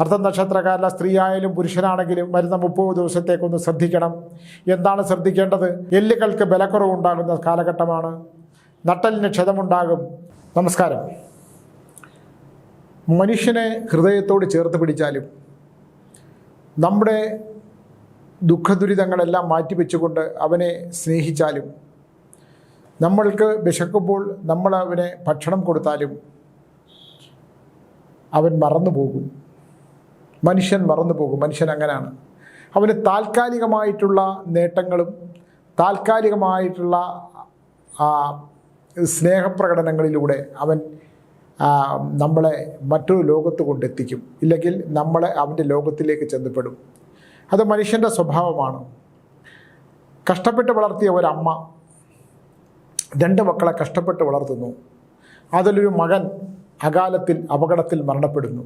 അർത്ഥം നക്ഷത്രക്കാരിലെ സ്ത്രീ ആയാലും പുരുഷനാണെങ്കിലും വരുന്ന 30 ദിവസത്തേക്കൊന്ന് ശ്രദ്ധിക്കണം. എന്താണ് ശ്രദ്ധിക്കേണ്ടത്? എല്ലുകൾക്ക് ബലക്കുറവുണ്ടാകുന്ന കാലഘട്ടമാണ്. നട്ടലിന് ക്ഷതമുണ്ടാകും. നമസ്കാരം. മനുഷ്യനെ ഹൃദയത്തോട് ചേർത്ത് പിടിച്ചാലും നമ്മുടെ ദുഃഖദുരിതങ്ങളെല്ലാം മാറ്റിവെച്ചുകൊണ്ട് അവനെ സ്നേഹിച്ചാലും, നമ്മൾക്ക് വിശക്കുമ്പോൾ നമ്മൾ അവനെ ഭക്ഷണം കൊടുത്താലും അവൻ മറന്നു പോകും. മനുഷ്യൻ മറന്നു പോകും. മനുഷ്യൻ അങ്ങനെയാണ്. അവന് താൽക്കാലികമായിട്ടുള്ള നേട്ടങ്ങളും താൽക്കാലികമായിട്ടുള്ള സ്നേഹപ്രകടനങ്ങളിലൂടെ അവൻ നമ്മളെ മറ്റൊരു ലോകത്ത് കൊണ്ടെത്തിക്കും. ഇല്ലെങ്കിൽ നമ്മളെ അവൻ്റെ ലോകത്തിലേക്ക് ചെന്നപ്പെടും. അത് മനുഷ്യൻ്റെ സ്വഭാവമാണ്. കഷ്ടപ്പെട്ട് വളർത്തിയ ഒരമ്മ 2 മക്കളെ കഷ്ടപ്പെട്ട് വളർത്തുന്നു. അതിലൊരു മകൻ അകാലത്തിൽ അപകടത്തിൽ മരണപ്പെടുന്നു.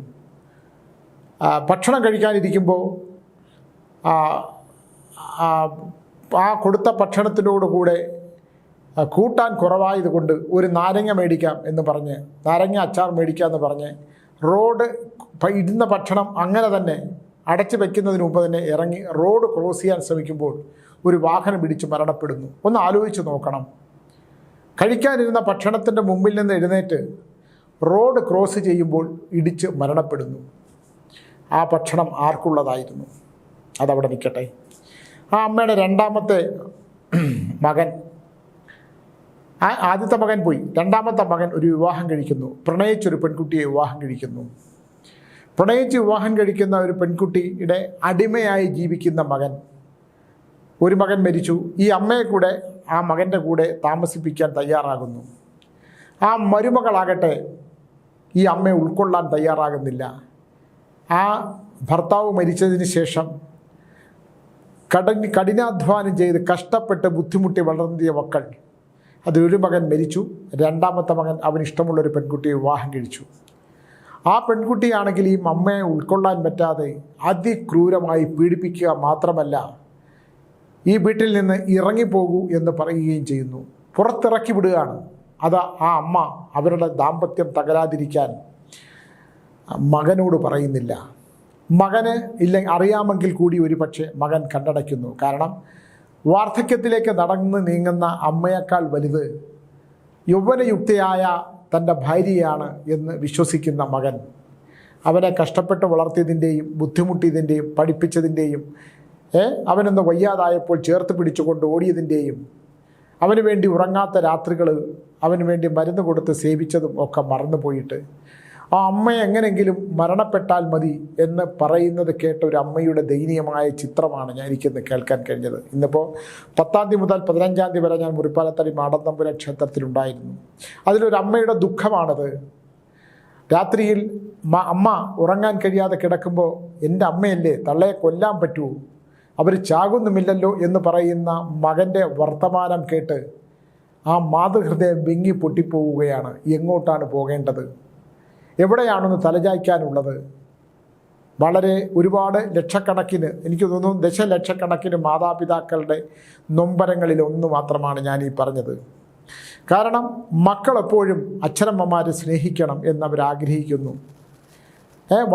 ഭക്ഷണം കഴിക്കാനിരിക്കുമ്പോൾ ആ കൊടുത്ത ഭക്ഷണത്തിനോടുകൂടെ കൂട്ടാൻ കുറവായതുകൊണ്ട് ഒരു നാരങ്ങ മേടിക്കാം എന്ന് പറഞ്ഞ്, നാരങ്ങ അച്ചാർ മേടിക്കാം എന്ന് പറഞ്ഞ് റോഡ് ഇടുന്ന ഭക്ഷണം അങ്ങനെ തന്നെ അടച്ചു വയ്ക്കുന്നതിന് മുമ്പ് തന്നെ ഇറങ്ങി റോഡ് ക്രോസ് ചെയ്യാൻ ശ്രമിക്കുമ്പോൾ ഒരു വാഹനം ഇടിച്ച് മരണപ്പെടുന്നു. ഒന്ന് ആലോചിച്ച് നോക്കണം. കഴിക്കാനിരുന്ന ഭക്ഷണത്തിൻ്റെ മുമ്പിൽ നിന്ന് എഴുന്നേറ്റ് റോഡ് ക്രോസ് ചെയ്യുമ്പോൾ ഇടിച്ച് മരണപ്പെടുന്നു. ആ ഭക്ഷണം ആർക്കുള്ളതായിരുന്നു? അതവിടെ നിൽക്കട്ടെ. ആ അമ്മയുടെ 2ാമത്തെ മകൻ, ആദ്യത്തെ മകൻ പോയി, 2ാമത്തെ മകൻ ഒരു വിവാഹം കഴിക്കുന്നു. പ്രണയിച്ചൊരു പെൺകുട്ടിയെ വിവാഹം കഴിക്കുന്നു. പ്രണയിച്ച് വിവാഹം കഴിക്കുന്ന ഒരു പെൺകുട്ടിയുടെ അടിമയായി ജീവിക്കുന്ന മകൻ, ഒരു മകൻ മരിച്ചു. ഈ അമ്മയെ കൂടെ ആ മകൻ്റെ കൂടെ താമസിപ്പിക്കാൻ തയ്യാറാകുന്നു. ആ മരുമകളാകട്ടെ ഈ അമ്മയെ ഉൾക്കൊള്ളാൻ തയ്യാറാകുന്നില്ല. ആ ഭർത്താവ് മരിച്ചതിന് ശേഷം കഠിനാധ്വാനം ചെയ്ത് കഷ്ടപ്പെട്ട് ബുദ്ധിമുട്ടി വളർത്തിയ മക്കൾ, അതിലൊരു മകൻ മരിച്ചു. 2ാമത്തെ മകൻ അവനിഷ്ടമുള്ളൊരു പെൺകുട്ടിയെ വിവാഹം കഴിച്ചു. ആ പെൺകുട്ടിയാണെങ്കിൽ ഈ അമ്മയെ ഉൾക്കൊള്ളാൻ പറ്റാതെ അതിക്രൂരമായി പീഡിപ്പിക്കുക മാത്രമല്ല, ഈ വീട്ടിൽ നിന്ന് ഇറങ്ങിപ്പോകൂ എന്ന് പറയുകയും ചെയ്യുന്നു. പുറത്തിറക്കി വിടുകയാണ്. അത് ആ അമ്മ അവരുടെ ദാമ്പത്യം തകരാതിരിക്കാൻ മകനോട് പറയുന്നില്ല. മകന് അറിയാമെങ്കിൽ കൂടി ഒരു പക്ഷേ മകൻ കണ്ടടയ്ക്കുന്നു. കാരണം വാർദ്ധക്യത്തിലേക്ക് നടന്ന് നീങ്ങുന്ന അമ്മയേക്കാൾ വലുത് യൗവനയുക്തയായ തൻ്റെ ഭാര്യയാണ് എന്ന് വിശ്വസിക്കുന്ന മകൻ, അവനെ കഷ്ടപ്പെട്ട് വളർത്തിയതിൻ്റെയും ബുദ്ധിമുട്ടിയതിൻ്റെയും പഠിപ്പിച്ചതിൻ്റെയും അവനൊന്ന് വയ്യാതായപ്പോൾ ചേർത്ത് പിടിച്ചുകൊണ്ട് ഓടിയതിൻ്റെയും അവന് വേണ്ടി ഉറങ്ങാത്ത രാത്രികൾ അവന് വേണ്ടി മരുന്ന് കൊടുത്ത് സേവിച്ചതും ഒക്കെ മറന്നുപോയിട്ട് ആ അമ്മയെ എങ്ങനെങ്കിലും മരണപ്പെട്ടാൽ മതി എന്ന് പറയുന്നത് കേട്ട ഒരു അമ്മയുടെ ദയനീയമായ ചിത്രമാണ് എനിക്കിന്ന് കേൾക്കാൻ കഴിഞ്ഞത്. ഇന്നിപ്പോൾ 10-ാം തീയതി മുതൽ 15-ാം തീയതി വരെ ഞാൻ മുറിപ്പാലത്തടി മാടന്തമ്പുര ക്ഷേത്രത്തിലുണ്ടായിരുന്നു. അതിലൊരു അമ്മയുടെ ദുഃഖമാണത്. രാത്രിയിൽ അമ്മ ഉറങ്ങാൻ കഴിയാതെ കിടക്കുമ്പോൾ എൻ്റെ അമ്മയല്ലേ, തള്ളയെ കൊല്ലാൻ പറ്റുമോ, അവർ ചാകുന്നുമില്ലല്ലോ എന്ന് പറയുന്ന മകൻ്റെ വർത്തമാനം കേട്ട് ആ മാതൃഹൃദയം വിങ്ങി പൊട്ടിപ്പോവുകയാണ്. എങ്ങോട്ടാണ് പോകേണ്ടത്? എവിടെയാണെന്ന് തലചായ്ക്കാനുള്ളത്? വളരെ ഒരുപാട് ലക്ഷക്കണക്കിന്, എനിക്ക് തോന്നുന്നു ദശലക്ഷക്കണക്കിന് മാതാപിതാക്കളുടെ നൊമ്പരങ്ങളിൽ ഒന്ന് മാത്രമാണ് ഞാൻ ഈ പറഞ്ഞത്. കാരണം മക്കളെപ്പോഴും അച്ഛനമ്മമാരെ സ്നേഹിക്കണം എന്നവരാഗ്രഹിക്കുന്നു.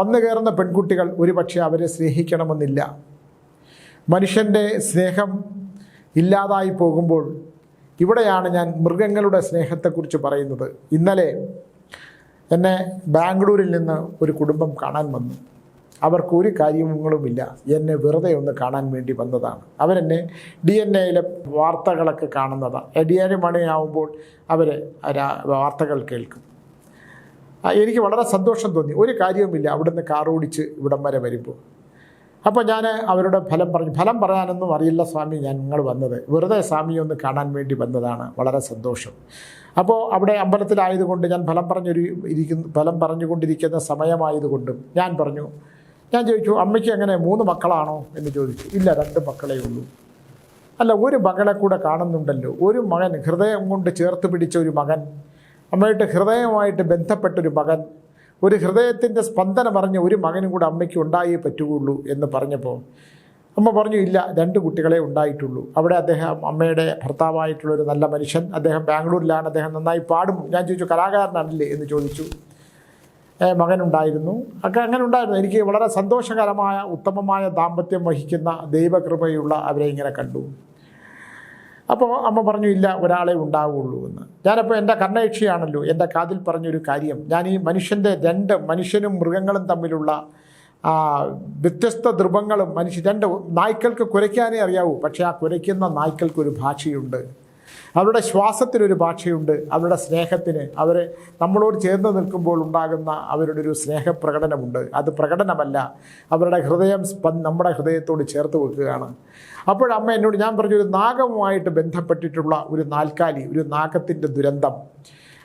വന്നു കയറുന്ന പെൺകുട്ടികൾ ഒരു പക്ഷേ അവരെ സ്നേഹിക്കണമെന്നില്ല. മനുഷ്യൻ്റെ സ്നേഹം ഇല്ലാതായി പോകുമ്പോൾ ഇവിടെയാണ് ഞാൻ മൃഗങ്ങളുടെ സ്നേഹത്തെക്കുറിച്ച് പറയുന്നത്. ഇന്നലെ എന്നെ ബാംഗ്ലൂരിൽ നിന്ന് ഒരു കുടുംബം കാണാൻ വന്നു. അവർക്കൊരു കാര്യങ്ങളുമില്ല, എന്നെ വെറുതെ ഒന്ന് കാണാൻ വേണ്ടി വന്നതാണ്. അവരെന്നെ DNA-യിലെ വാർത്തകളൊക്കെ കാണുന്നതാണ്. 7 മണിയാവുമ്പോൾ അവർ വാർത്തകൾ കേൾക്കും. എനിക്ക് വളരെ സന്തോഷം തോന്നി. ഒരു കാര്യവുമില്ല, അവിടുന്ന് കാറോടിച്ച് ഇവിടം വരെ വരുമ്പോൾ. അപ്പോൾ ഞാൻ അവരുടെ ഫലം പറയാനൊന്നും അറിയില്ല സ്വാമി, ഞങ്ങൾ വന്നത് വെറുതെ സ്വാമിയെ ഒന്ന് കാണാൻ വേണ്ടി വന്നതാണ്. വളരെ സന്തോഷം. അപ്പോൾ അവിടെ അമ്പലത്തിലായതുകൊണ്ട് ഞാൻ ഫലം പറഞ്ഞുകൊണ്ടിരിക്കുന്ന സമയമായതുകൊണ്ടും ഞാൻ ചോദിച്ചു, അമ്മയ്ക്ക് എങ്ങനെ 3 മക്കളാണോ എന്ന് ചോദിച്ചു. ഇല്ല, 2 മക്കളേ ഉള്ളൂ. അല്ല, ഒരു മകളെ കൂടെ കാണുന്നുണ്ടല്ലോ. ഒരു മകൻ, ഹൃദയം കൊണ്ട് ചേർത്ത് പിടിച്ച ഒരു മകൻ, അമ്മയുടെ ഹൃദയവുമായിട്ട് ബന്ധപ്പെട്ടൊരു മകൻ, ഒരു ഹൃദയത്തിൻ്റെ സ്പന്ദനം അറിഞ്ഞ ഒരു മകനും കൂടെ അമ്മയ്ക്ക് ഉണ്ടായേ പറ്റുകയുള്ളൂ എന്ന് പറഞ്ഞപ്പോൾ അമ്മ പറഞ്ഞു, ഇല്ല, 2 കുട്ടികളെ ഉണ്ടായിട്ടുള്ളൂ. അവിടെ അദ്ദേഹം, അമ്മയുടെ ഭർത്താവായിട്ടുള്ളൊരു നല്ല മനുഷ്യൻ, അദ്ദേഹം ബാംഗ്ലൂരിലാണ്, അദ്ദേഹം നന്നായി പാടും. ഞാൻ ചോദിച്ചു, കലാകാരനാണല്ലേ എന്ന് ചോദിച്ചു. മകനുണ്ടായിരുന്നു. ഒക്കെ അങ്ങനെ ഉണ്ടായിരുന്നു. എനിക്ക് വളരെ സന്തോഷകരമായ ഉത്തമമായ ദാമ്പത്യം വഹിക്കുന്ന ദൈവകൃപയുള്ള അവരെ ഇങ്ങനെ കണ്ടു. അപ്പോൾ അമ്മ പറഞ്ഞു, ഇല്ല, ഒരാളെ ഉണ്ടാവുകയുള്ളൂ എന്ന്. ഞാനപ്പോൾ എൻ്റെ കർണയക്ഷിയാണല്ലോ, എൻ്റെ കാതിൽ പറഞ്ഞൊരു കാര്യം, ഞാൻ ഈ മനുഷ്യനും മൃഗങ്ങളും തമ്മിലുള്ള വ്യത്യസ്ത ധ്രുവങ്ങളും രണ്ട് നായ്ക്കൾക്ക് കുരയ്ക്കാനേ അറിയാവൂ, പക്ഷേ ആ കുരയ്ക്കുന്ന നായ്ക്കൾക്കൊരു ഭാഷയുണ്ട്, അവരുടെ ശ്വാസത്തിനൊരു ഭാഷയുണ്ട്, അവരുടെ സ്നേഹത്തിന്, അവർ നമ്മളോട് ചേർന്ന് നിൽക്കുമ്പോൾ ഉണ്ടാകുന്ന അവരുടെ ഒരു സ്നേഹപ്രകടനമുണ്ട്. അത് പ്രകടനമല്ല, അവരുടെ ഹൃദയം നമ്മുടെ ഹൃദയത്തോട് ചേർത്ത് വെക്കുകയാണ്. അപ്പോഴമ്മ എന്നോട്, ഞാൻ പറഞ്ഞു, ഒരു നാഗവുമായിട്ട് ബന്ധപ്പെട്ടിട്ടുള്ള ഒരു നാൽക്കാലി, ഒരു നാഗത്തിൻ്റെ ദുരന്തം,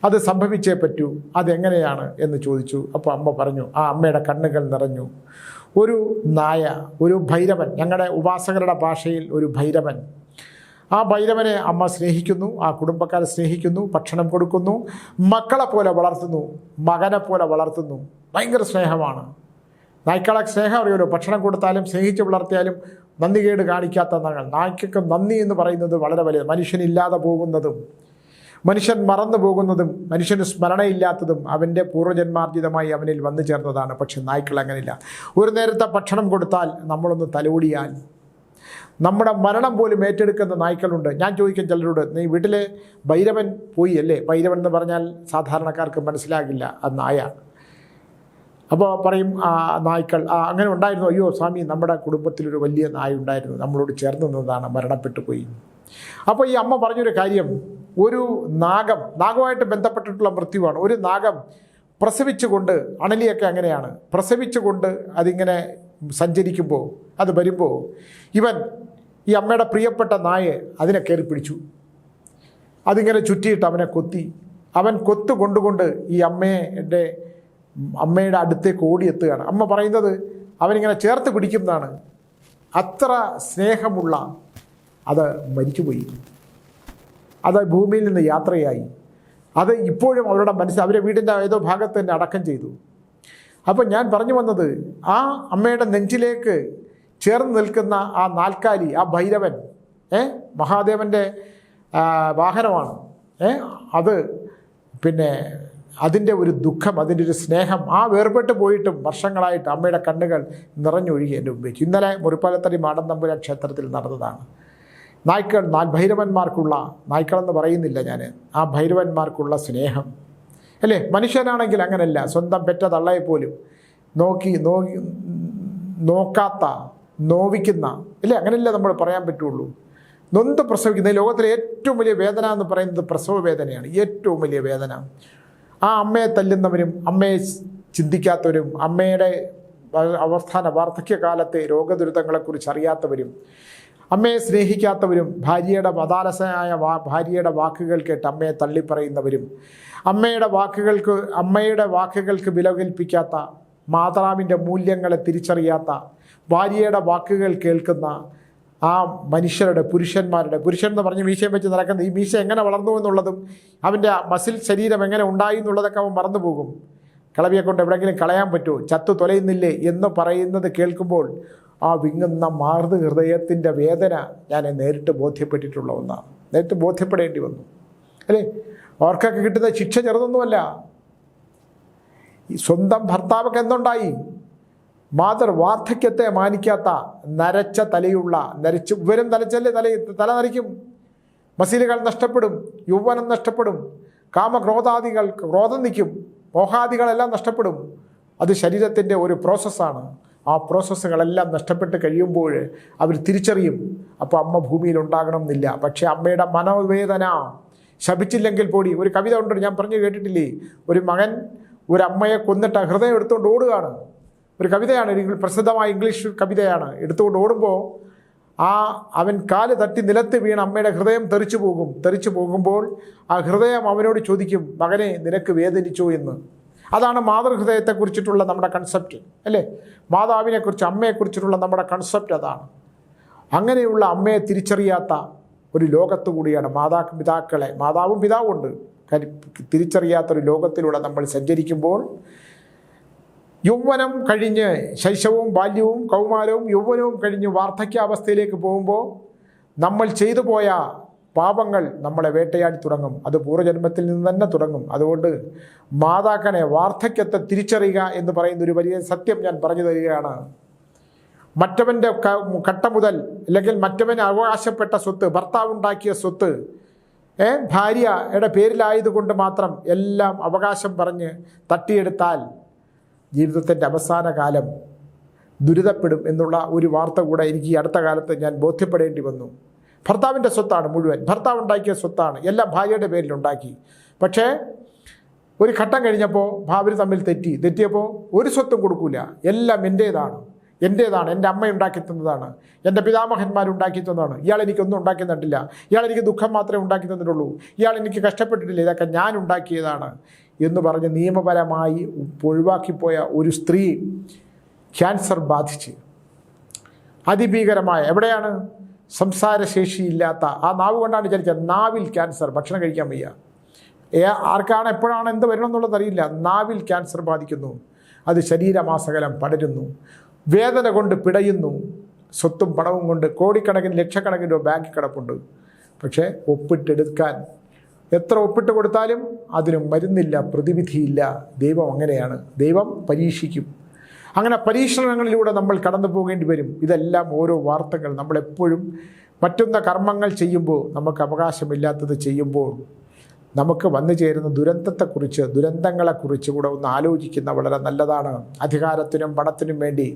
അത് സംഭവിച്ചേ പറ്റൂ, അതെങ്ങനെയാണ് എന്ന് ചോദിച്ചു. അപ്പോൾ അമ്മ പറഞ്ഞു, ആ അമ്മയുടെ കണ്ണുകൾ നിറഞ്ഞു. ഒരു നായ, ഒരു ഭൈരവൻ, ഞങ്ങളുടെ ഉപാസകരുടെ ഭാഷയിൽ ഒരു ഭൈരവൻ, ആ ഭൈരവനെ അമ്മ സ്നേഹിക്കുന്നു, ആ കുടുംബക്കാരെ സ്നേഹിക്കുന്നു, ഭക്ഷണം കൊടുക്കുന്നു, മക്കളെ പോലെ വളർത്തുന്നു, മകനെ പോലെ വളർത്തുന്നു. ഭയങ്കര സ്നേഹമാണ്. നായ്ക്കളെ സ്നേഹം അറിയുമല്ലോ, ഭക്ഷണം കൊടുത്താലും സ്നേഹിച്ച് വളർത്തിയാലും നന്ദികേട് കാണിക്കാത്ത നായ്ക്കൊക്കെ നന്ദി എന്ന് പറയുന്നത് വളരെ വലുത്. മനുഷ്യനില്ലാതെ പോകുന്നതും മനുഷ്യൻ മറന്നു പോകുന്നതും മനുഷ്യന് സ്മരണയില്ലാത്തതും അവൻ്റെ പൂർവ്വജന്മാർജിതമായി അവനിൽ വന്നു ചേർന്നതാണ്. പക്ഷെ നായ്ക്കൾ അങ്ങനെയില്ല. ഒരു നേരത്തെ ഭക്ഷണം കൊടുത്താൽ നമ്മളൊന്ന് തലോടിയാൽ നമ്മുടെ മരണം പോലും ഏറ്റെടുക്കുന്ന നായ്ക്കളുണ്ട്. ഞാൻ ചോദിക്കും ചിലരോട്, നീ വീട്ടിലെ ഭൈരവൻ പോയി അല്ലേ? ഭൈരവൻ എന്ന് പറഞ്ഞാൽ സാധാരണക്കാർക്ക് മനസ്സിലാകില്ല, അത് നായ. അപ്പോൾ പറയും നായ്ക്കൾ അങ്ങനെ ഉണ്ടായിരുന്നു. അയ്യോ സ്വാമി, നമ്മുടെ കുടുംബത്തിലൊരു വലിയ നായ ഉണ്ടായിരുന്നു, നമ്മളോട് ചേർന്ന് നിന്നതാണ്, മരണപ്പെട്ടു പോയി. അപ്പോൾ ഈ അമ്മ പറഞ്ഞൊരു കാര്യം, ഒരു നാഗമായിട്ട് ബന്ധപ്പെട്ടിട്ടുള്ള മൃത്യുവാണ്. ഒരു നാഗം പ്രസവിച്ചുകൊണ്ട്, അണലിയൊക്കെ അങ്ങനെയാണ്, പ്രസവിച്ചുകൊണ്ട് അതിങ്ങനെ സഞ്ചരിക്കുമ്പോൾ, അത് വരുമ്പോൾ ഈ അമ്മയുടെ പ്രിയപ്പെട്ട നായ അതിനെ കയറി പിടിച്ചു, അതിങ്ങനെ ചുറ്റിയിട്ട് അവനെ കൊത്തി. അവൻ കൊണ്ടുകൊണ്ട് ഈ അമ്മയുടെ അടുത്തേക്ക് ഓടിയെത്തുകയാണ്. അമ്മ പറയുന്നത് അവനിങ്ങനെ ചേർത്ത് പിടിക്കുന്നതാണ്. അത്ര സ്നേഹമുള്ള അത് മരിച്ചുപോയി, അത് ഭൂമിയിൽ നിന്ന് യാത്രയായി. അത് ഇപ്പോഴും അവരുടെ അവരെ വീടിൻ്റെ ഏതോ ഭാഗത്ത് തന്നെ അടക്കം ചെയ്തു. അപ്പോൾ ഞാൻ പറഞ്ഞു വന്നത്, ആ അമ്മയുടെ നെഞ്ചിലേക്ക് ചേർന്ന് നിൽക്കുന്ന ആ നാൽക്കാലി, ആ ഭൈരവൻ, മഹാദേവൻ്റെ വാഹനമാണ്. അത് പിന്നെ അതിൻ്റെ ഒരു ദുഃഖം, അതിൻ്റെ ഒരു സ്നേഹം, ആ വേർപെട്ട് പോയിട്ടും വർഷങ്ങളായിട്ട് അമ്മയുടെ കണ്ണുകൾ നിറഞ്ഞൊഴുകി എൻ്റെ മുമ്പിൽ. ഇന്നലെ മുറിപ്പാലത്തടി മാടൻ തമ്പുരാൻ ക്ഷേത്രത്തിൽ നടന്നതാണ്. ഭൈരവന്മാർക്കുള്ള, നായ്ക്കളെന്ന് പറയുന്നില്ല ഞാൻ, ആ ഭൈരവന്മാർക്കുള്ള സ്നേഹം അല്ലേ? മനുഷ്യനാണെങ്കിൽ അങ്ങനെയല്ല, സ്വന്തം പെറ്റ തള്ളയെപ്പോലും നോക്കാത്ത, നോവിക്കുന്ന അല്ലേ? അങ്ങനെയല്ല നമ്മൾ പറയാൻ പറ്റുള്ളൂ. നൊന്ത് പ്രസവിക്കുന്ന, ലോകത്തിലെ ഏറ്റവും വലിയ വേദന എന്ന് പറയുന്നത് പ്രസവ വേദനയാണ്. ഏറ്റവും വലിയ വേദന. ആ അമ്മയെ തല്ലുന്നവരും, അമ്മയെ ചിന്തിക്കാത്തവരും, അമ്മയുടെ അവസാന വാർദ്ധക്യകാലത്തെ രോഗദുരിതങ്ങളെക്കുറിച്ച് അറിയാത്തവരും, അമ്മയെ സ്നേഹിക്കാത്തവരും, ഭാര്യയുടെ മതാലസനായ ഭാര്യയുടെ വാക്കുകൾ കേട്ട് അമ്മയെ തള്ളിപ്പറയുന്നവരും, അമ്മയുടെ വാക്കുകൾക്ക് വില കൽപ്പിക്കാത്ത, മാതാവിൻ്റെ മൂല്യങ്ങളെ തിരിച്ചറിയാത്ത, ഭാര്യയുടെ വാക്കുകൾ കേൾക്കുന്ന ആ മനുഷ്യരുടെ, പുരുഷൻ എന്ന് പറഞ്ഞ് മീശയും വെച്ച് നടക്കുന്ന, ഈ മീശ എങ്ങനെ വളർന്നു എന്നുള്ളതും അവൻ്റെ മസിൽ ശരീരം എങ്ങനെ ഉണ്ടായി എന്നുള്ളതൊക്കെ അവൻ മറന്നു പോകും. കിളവിയെ കൊണ്ട് എവിടെയെങ്കിലും കളയാൻ പറ്റുമോ, ചത്തു തൊലയുന്നില്ലേ എന്ന് പറയുന്നത് കേൾക്കുമ്പോൾ ആ വിങ്ങുന്ന മാർദ്ദ ഹൃദയത്തിൻ്റെ വേദന ഞാൻ നേരിട്ട് ബോധ്യപ്പെട്ടിട്ടുള്ള ഒന്നാണ്. നേരിട്ട് ബോധ്യപ്പെടേണ്ടി വന്നു അല്ലേ? അവർക്കൊക്കെ കിട്ടുന്ന ശിക്ഷ ചെറുതൊന്നുമല്ല. ഈ സ്വന്തം ഭർത്താവൊക്കെ എന്തുണ്ടായി? വാർദ്ധക്യത്തെ മാനിക്കാത്ത, നരച്ച തലയുള്ള, വിവരം തലച്ചല്ലേ തല നരയ്ക്കും, മസിലുകൾ നഷ്ടപ്പെടും, യൗവനം നഷ്ടപ്പെടും, ക്രോധം നിൽക്കും, മോഹാദികളെല്ലാം നഷ്ടപ്പെടും. അത് ശരീരത്തിൻ്റെ ഒരു പ്രോസസ്സാണ്. ആ പ്രോസസ്സുകളെല്ലാം നഷ്ടപ്പെട്ട് കഴിയുമ്പോൾ അവർ തിരിച്ചറിയും. അപ്പോൾ അമ്മ ഭൂമിയിൽ ഉണ്ടാകണം എന്നില്ല. പക്ഷേ അമ്മയുടെ മനോവേദന ശപിച്ചില്ലെങ്കിൽ കൂടി, ഒരു കവിത ഉണ്ട്, ഞാൻ പറഞ്ഞു കേട്ടിട്ടില്ലേ? ഒരു മകൻ ഒരു അമ്മയെ കൊന്നിട്ട് ഹൃദയം എടുത്തുകൊണ്ട് ഓടുകയാണ്. ഒരു കവിതയാണ്, പ്രസിദ്ധമായ ഇംഗ്ലീഷ് കവിതയാണ്. എടുത്തുകൊണ്ട് ഓടുമ്പോൾ അവൻ കാല് തട്ടി നിലത്ത് വീണ് അമ്മയുടെ ഹൃദയം തെറിച്ചു പോകുമ്പോൾ ആ ഹൃദയം അവനോട് ചോദിക്കും, മകനെ നിനക്ക് വേദനിച്ചോ എന്ന്. അതാണ് മാതൃഹൃദയത്തെക്കുറിച്ചിട്ടുള്ള നമ്മുടെ കൺസെപ്റ്റ് അല്ലേ? മാതാവിനെക്കുറിച്ച്, അമ്മയെക്കുറിച്ചിട്ടുള്ള നമ്മുടെ കൺസെപ്റ്റ് അതാണ്. അങ്ങനെയുള്ള അമ്മയെ തിരിച്ചറിയാത്ത ഒരു ലോകത്തു കൂടിയാണ് മാതാവും പിതാവും ഉണ്ട്. തിരിച്ചറിയാത്തൊരു ലോകത്തിലൂടെ നമ്മൾ സഞ്ചരിക്കുമ്പോൾ, യൗവനം കഴിഞ്ഞ് ശൈശവവും ബാല്യവും കൗമാരവും യൗവനവും കഴിഞ്ഞ് വാർദ്ധക്യാവസ്ഥയിലേക്ക് പോകുമ്പോൾ നമ്മൾ ചെയ്തു പോയ പാപങ്ങൾ നമ്മളെ വേട്ടയാടി തുടങ്ങും. അത് പൂർവ്വജന്മത്തിൽ നിന്ന് തന്നെ തുടങ്ങും. അതുകൊണ്ട് മാതാക്കളെ വാർദ്ധക്യത്തെ തിരിച്ചറിയുക എന്ന് പറയുന്ന ഒരു വലിയ സത്യം ഞാൻ പറഞ്ഞു തരികയാണ്. മറ്റവൻ്റെ കട്ട മുതൽ അല്ലെങ്കിൽ മറ്റവന് അവകാശപ്പെട്ട സ്വത്ത്, ഭർത്താവ് ഉണ്ടാക്കിയ സ്വത്ത് ഭാര്യയുടെ പേരിലായതുകൊണ്ട് മാത്രം എല്ലാം അവകാശം പറഞ്ഞ് തട്ടിയെടുത്താൽ ജീവിതത്തിൻ്റെ അവസാന കാലം ദുരിതപ്പെടും എന്നുള്ള ഒരു വാർത്ത കൂടെ എനിക്ക് ഈ അടുത്ത കാലത്ത് ഞാൻ ബോധ്യപ്പെടേണ്ടി വന്നു. ഭർത്താവിൻ്റെ സ്വത്താണ് മുഴുവൻ, ഭർത്താവ് ഉണ്ടാക്കിയ സ്വത്താണ്, എല്ലാം ഭാര്യയുടെ പേരിലുണ്ടാക്കി. പക്ഷേ ഒരു ഘട്ടം കഴിഞ്ഞപ്പോൾ അവർ തമ്മിൽ തെറ്റിയപ്പോൾ ഒരു സ്വത്തും കൊടുക്കൂല, എല്ലാം എൻ്റേതാണ്, എൻ്റെ അമ്മ ഉണ്ടാക്കി തന്നതാണ്, എൻ്റെ പിതാമഹന്മാരുണ്ടാക്കി തന്നതാണ്, ഇയാൾ എനിക്കൊന്നും ഉണ്ടാക്കി തന്നിട്ടില്ല, ഇയാൾ എനിക്ക് ദുഃഖം മാത്രമേ ഉണ്ടാക്കി തന്നിട്ടുള്ളൂ, ഇയാൾ എനിക്ക് കഷ്ടപ്പെട്ടിട്ടില്ല, ഇതൊക്കെ ഞാൻ ഉണ്ടാക്കിയതാണ് എന്ന് പറഞ്ഞ് നിയമപരമായി ഒഴിവാക്കിപ്പോയ ഒരു സ്ത്രീ ക്യാൻസർ ബാധിച്ച് അതിഭീകരമായ, എവിടെയാണ്, സംസാരശേഷിയില്ലാത്ത ആ നാവ് കൊണ്ടാണ് വിചാരിച്ചത്, നാവിൽ ക്യാൻസർ, ഭക്ഷണം കഴിക്കാൻ വയ്യ, ആർക്കാണ് എപ്പോഴാണ് എന്ത് വരണമെന്നുള്ളത് അറിയില്ല, നാവിൽ ക്യാൻസർ ബാധിക്കുന്നു, അത് ശരീരമാസകലം പടരുന്നു, വേദന കൊണ്ട് പിടയുന്നു, സ്വത്തും പണവും കൊണ്ട് കോടിക്കണക്കിന് ലക്ഷക്കണക്കിന് രൂപ ബാങ്കിൽ കിടപ്പുണ്ട്. പക്ഷേ ഒപ്പിട്ടെടുക്കാൻ എത്ര ഒപ്പിട്ട് കൊടുത്താലും അതിന് മരുന്നില്ല, പ്രതിവിധിയില്ല. ദൈവം അങ്ങനെയാണ്, ദൈവം പരീക്ഷിക്കും. അങ്ങനെ പരീക്ഷണങ്ങളിലൂടെ നമ്മൾ കടന്നു പോകേണ്ടി വരും. ഇതെല്ലാം ഓരോ വാർത്തകൾ. നമ്മളെപ്പോഴും പറ്റുന്ന കർമ്മങ്ങൾ ചെയ്യുമ്പോൾ, നമുക്ക് അവകാശമില്ലാത്തത് ചെയ്യുമ്പോൾ നമുക്ക് വന്നു ചേരുന്ന ദുരന്തത്തെക്കുറിച്ച്, ദുരന്തങ്ങളെക്കുറിച്ച് കൂടെ ഒന്ന് ആലോചിക്കുന്ന വളരെ നല്ലതാണ്. അധികാരത്തിനും പണത്തിനും വേണ്ടി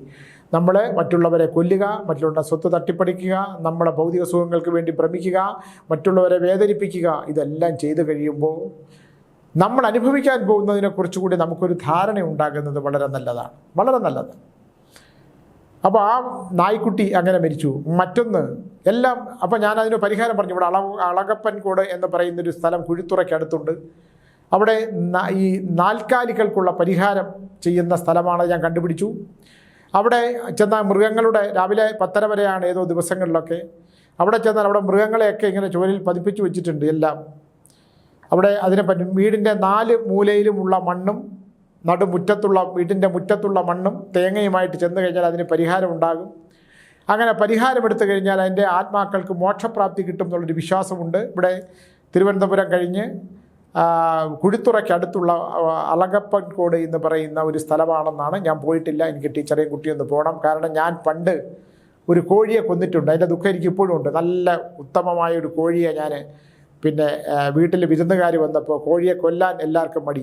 നമ്മൾ മറ്റുള്ളവരെ കൊല്ലുക, മറ്റുള്ളവരുടെ സ്വത്ത് തട്ടിപ്പറിക്കുക, നമ്മളെ ഭൗതിക സുഖങ്ങൾക്ക് വേണ്ടി ഭ്രമിക്കുക, മറ്റുള്ളവരെ വേദനിപ്പിക്കുക, ഇതെല്ലാം ചെയ്തു കഴിയുമ്പോൾ നമ്മൾ അനുഭവിക്കാൻ പോകുന്നതിനെക്കുറിച്ച് കൂടി നമുക്കൊരു ധാരണ ഉണ്ടാകുന്നത് വളരെ നല്ലതാണ്, വളരെ നല്ലതാണ്. അപ്പോൾ ആ നായ്ക്കുട്ടി അങ്ങനെ മരിച്ചു. മറ്റൊന്ന് എല്ലാം, അപ്പോൾ ഞാനതിന് പരിഹാരം പറഞ്ഞു. ഇവിടെ അളകപ്പൻകോട് എന്ന് പറയുന്നൊരു സ്ഥലം കുഴിത്തുറയ്ക്കടുത്തുണ്ട്. അവിടെ ഈ നാൽക്കാലികൾക്കുള്ള പരിഹാരം ചെയ്യുന്ന സ്ഥലമാണ് ഞാൻ കണ്ടുപിടിച്ചു. അവിടെ ചെന്നാൽ മൃഗങ്ങളുടെ, രാവിലെ 10:30 വരെയാണ് ഏതോ ദിവസങ്ങളിലൊക്കെ, അവിടെ ചെന്നാൽ അവിടെ മൃഗങ്ങളെയൊക്കെ ഇങ്ങനെ ചുവരിൽ പതിപ്പിച്ച് വെച്ചിട്ടുണ്ട് എല്ലാം. അവിടെ അതിനെ പറ്റി വീടിൻ്റെ 4 മൂലയിലുമുള്ള മണ്ണും വീടിൻ്റെ മുറ്റത്തുള്ള മണ്ണും തേങ്ങയുമായിട്ട് ചെന്ന് കഴിഞ്ഞാൽ അതിന് പരിഹാരം ഉണ്ടാകും. അങ്ങനെ പരിഹാരമെടുത്തു കഴിഞ്ഞാൽ അതിൻ്റെ ആത്മാക്കൾക്ക് മോക്ഷപ്രാപ്തി കിട്ടും എന്നുള്ളൊരു വിശ്വാസമുണ്ട്. ഇവിടെ തിരുവനന്തപുരം കഴിഞ്ഞ് കുഴിത്തുറയ്ക്കടുത്തുള്ള അളകപ്പൻകോട് എന്ന് പറയുന്ന ഒരു സ്ഥലമാണെന്നാണ്. ഞാൻ പോയിട്ടില്ല, എനിക്ക് ടീച്ചറേയും കുട്ടിയൊന്ന് പോകണം. കാരണം ഞാൻ പണ്ട് ഒരു കോഴിയെ കൊന്നിട്ടുണ്ട്, അതിൻ്റെ ദുഃഖം എനിക്ക് ഇപ്പോഴും ഉണ്ട്. നല്ല ഉത്തമമായ ഒരു കോഴിയെ ഞാൻ വീട്ടിൽ വിരുന്നുകാർ വന്നപ്പോൾ കോഴിയെ കൊല്ലാൻ എല്ലാവർക്കും മടി.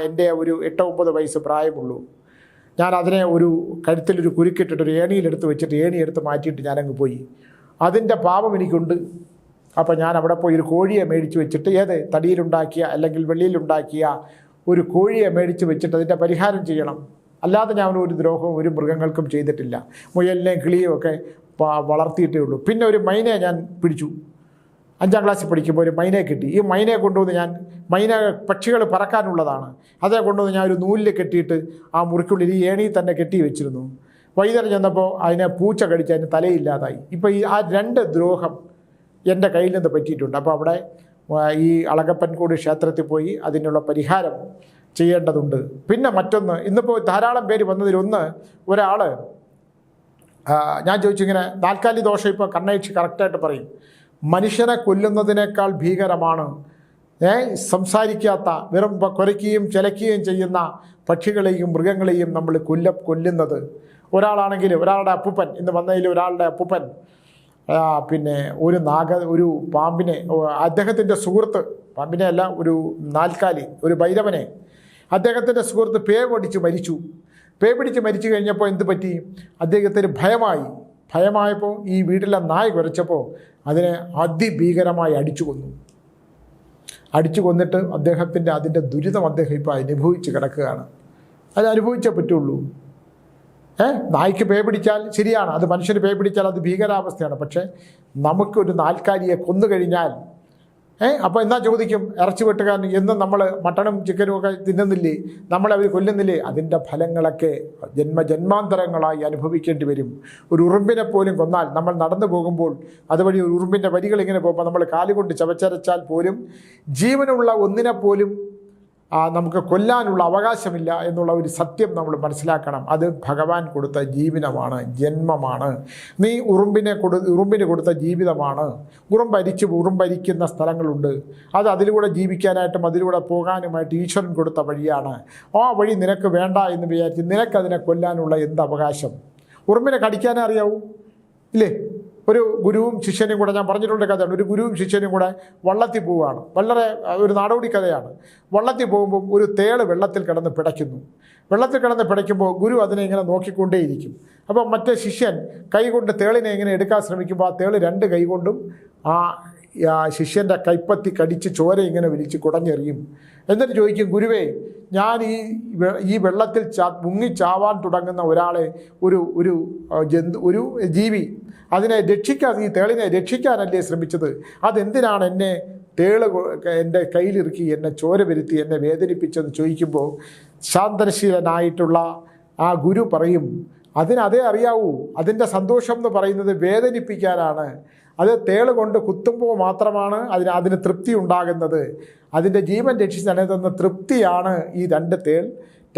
എൻ്റെ ഒരു 8-9 വയസ്സ് പ്രായമുള്ളൂ. ഞാൻ അതിനെ ഒരു കഴുത്തിലൊരു കുരുക്കിട്ടിട്ടൊരു ഏണിയിലെടുത്ത് വെച്ചിട്ട് ഏണിയെടുത്ത് മാറ്റിയിട്ട് ഞാനങ്ങ് പോയി. അതിൻ്റെ പാപം എനിക്കുണ്ട്. അപ്പോൾ ഞാൻ അവിടെ പോയി ഒരു കോഴിയെ മേടിച്ച് വെച്ചിട്ട്, തടിയിലുണ്ടാക്കിയ അല്ലെങ്കിൽ വെള്ളിയിലുണ്ടാക്കിയ ഒരു കോഴിയെ മേടിച്ച് വെച്ചിട്ട് അതിൻ്റെ പരിഹാരം ചെയ്യണം. അല്ലാതെ ഞാൻ ഒരു ദ്രോഹവും ഒരു മൃഗങ്ങൾക്കും ചെയ്തിട്ടില്ല. മുയലിനെയും കിളിയും ഒക്കെ വളർത്തിയിട്ടേ ഉള്ളൂ. പിന്നെ ഒരു മൈനയെ ഞാൻ പിടിച്ചു. 5ാം ക്ലാസ്സിൽ പഠിക്കുമ്പോൾ ഒരു മൈനയെ കിട്ടി. ഈ മൈനയെ കൊണ്ടുവന്ന് പക്ഷികൾ പറക്കാനുള്ളതാണ്, അതേ കൊണ്ടുവന്ന് ഞാൻ ഒരു നൂലിൽ കെട്ടിയിട്ട് ആ മുറിക്കുള്ളിൽ ഈ ഏണിയിൽ തന്നെ കെട്ടി വെച്ചിരുന്നു. വൈകുന്നേരം ചെന്നപ്പോൾ അതിനെ പൂച്ച കടിച്ച് അതിന് തലയില്ലാതായി. ഇപ്പോൾ ആ 2 ദ്രോഹം എൻ്റെ കയ്യിൽ നിന്ന് പറ്റിയിട്ടുണ്ട്. അപ്പോൾ അവിടെ ഈ അളകപ്പൻകോട് ക്ഷേത്രത്തിൽ പോയി അതിനുള്ള പരിഹാരം ചെയ്യേണ്ടതുണ്ട്. പിന്നെ മറ്റൊന്ന്, ഇന്നിപ്പോൾ ധാരാളം പേര് വന്നതിലൊന്ന്, ഒരാൾ ഞാൻ ചോദിച്ചു, ഇങ്ങനെ നാൽക്കാലി ദോഷം ഇപ്പോൾ കണ്ണയച്ച് കറക്റ്റായിട്ട് പറയും, മനുഷ്യനെ കൊല്ലുന്നതിനേക്കാൾ ഭീകരമാണ് സംസാരിക്കാത്ത, വെറും കുരയ്ക്കുകയും ചിലയ്ക്കുകയും ചെയ്യുന്ന പക്ഷികളെയും മൃഗങ്ങളെയും നമ്മൾ കൊല്ലുന്നത്. ഒരാളാണെങ്കിൽ, ഒരാളുടെ അപ്പൂപ്പൻ, ഇന്ന് വന്നതിൽ ഒരാളുടെ അപ്പൂപ്പൻ ഒരു പാമ്പിനെ, അദ്ദേഹത്തിൻ്റെ സുഹൃത്ത്, പാമ്പിനെ അല്ല, ഒരു നാൽക്കാലി, ഒരു ഭൈരവനെ, അദ്ദേഹത്തിൻ്റെ സുഹൃത്ത് പേ പിടിച്ച് മരിച്ചു കഴിഞ്ഞപ്പോൾ എന്ത് പറ്റി, അദ്ദേഹത്തിന് ഭയമായപ്പോൾ ഈ വീട്ടിലെ നായ കുരച്ചപ്പോൾ അതിനെ അതിഭീകരമായി അടിച്ചു കൊന്നിട്ട് അതിൻ്റെ ദുരിതം അദ്ദേഹം ഇപ്പോൾ അനുഭവിച്ച് കിടക്കുകയാണ്. അത് അനുഭവിച്ചേ പറ്റുള്ളൂ. നായ്ക്ക് പേ പിടിച്ചാൽ ശരിയാണ്, അത് മനുഷ്യന് പേ പിടിച്ചാൽ അത് ഭീകരാവസ്ഥയാണ്. പക്ഷേ നമുക്കൊരു നാൽക്കാലിയെ കൊന്നു കഴിഞ്ഞാൽ അപ്പോൾ എന്നാ ചോദിക്കും, ഇറച്ചി വെട്ടുകാരൻ എന്നും നമ്മൾ മട്ടണും ചിക്കനും ഒക്കെ തിന്നുന്നില്ലേ, നമ്മളവർ കൊല്ലുന്നില്ലേ? അതിൻ്റെ ഫലങ്ങളൊക്കെ ജന്മാന്തരങ്ങളായി അനുഭവിക്കേണ്ടി വരും. ഒരു ഉറുമ്പിനെ പോലും കൊന്നാൽ, നമ്മൾ നടന്നു പോകുമ്പോൾ അതുവഴി ഒരു ഉറുമ്പിൻ്റെ വരികൾ ഇങ്ങനെ പോകുമ്പോൾ നമ്മൾ കാലുകൊണ്ട് ചവച്ചരച്ചാൽ പോലും ജീവനുള്ള ഒന്നിനെ പോലും നമുക്ക് കൊല്ലാനുള്ള അവകാശമില്ല എന്നുള്ള ഒരു സത്യം നമ്മൾ മനസ്സിലാക്കണം. അത് ഭഗവാൻ കൊടുത്ത ജീവിതമാണ്, ജന്മമാണ്. നീ ഉറുമ്പിന് കൊടുത്ത ജീവിതമാണ്. ഉറുമ്പരിക്കുന്ന സ്ഥലങ്ങളുണ്ട്. അത് അതിലൂടെ ജീവിക്കാനായിട്ടും അതിലൂടെ പോകാനുമായിട്ട് ഈശ്വരൻ കൊടുത്ത വഴിയാണ്. ആ വഴി നിനക്ക് വേണ്ട എന്ന് വിചാരിച്ച് നിനക്കതിനെ കൊല്ലാനുള്ള എന്ത് അവകാശം? ഉറുമ്പിനെ കടിക്കാനേ അറിയാവൂ, ഇല്ലേ? ഒരു ഗുരുവും ശിഷ്യനും കൂടെ, ഞാൻ പറഞ്ഞിട്ടുള്ള കഥയാണ്, ഒരു ഗുരുവും ശിഷ്യനും കൂടെ വള്ളത്തിൽ പോവുകയാണ്. വളരെ ഒരു നാടോടി കഥയാണ്. വള്ളത്തിൽ പോകുമ്പോൾ ഒരു തേള് വെള്ളത്തിൽ കിടന്ന് പിടയ്ക്കുന്നു. വെള്ളത്തിൽ കിടന്ന് പിടയ്ക്കുമ്പോൾ ഗുരു അതിനെ ഇങ്ങനെ നോക്കിക്കൊണ്ടേയിരിക്കും. അപ്പോൾ മറ്റേ ശിഷ്യൻ കൈകൊണ്ട് തേളിനെ ഇങ്ങനെ എടുക്കാൻ ശ്രമിക്കുമ്പോൾ ആ തേള് രണ്ട് കൈകൊണ്ടും ആ ശിഷ്യൻ്റെ കൈപ്പത്തി കടിച്ച് ചോര ഇങ്ങനെ വലിച്ച് കുടഞ്ഞെറിയും. എന്നിട്ട് ചോദിക്കും, ഗുരുവേ, ഞാൻ ഈ വെള്ളത്തിൽ മുങ്ങിച്ചാവാൻ തുടങ്ങുന്ന ഒരാളെ ഒരു ജീവി അതിനെ രക്ഷിക്കാൻ, ഈ തേളിനെ രക്ഷിക്കാനല്ലേ ശ്രമിച്ചത്? അതെന്തിനാണ് എന്നെ എൻ്റെ കയ്യിലിറുക്കി എന്നെ ചോര വരുത്തി എന്നെ വേദനിപ്പിച്ചെന്ന് ചോദിക്കുമ്പോൾ ശാന്തശീലനായിട്ടുള്ള ആ ഗുരു പറയും, അതേ അറിയാവൂ, അതിൻ്റെ സന്തോഷം എന്ന് പറയുന്നത് വേദനിപ്പിക്കാനാണ്. അത് തേള് കൊണ്ട് കുത്തുമ്പോൾ മാത്രമാണ് അതിന് തൃപ്തി ഉണ്ടാകുന്നത്. അതിൻ്റെ ജീവൻ രക്ഷിച്ചെന്ന തൃപ്തിയാണ് ഈ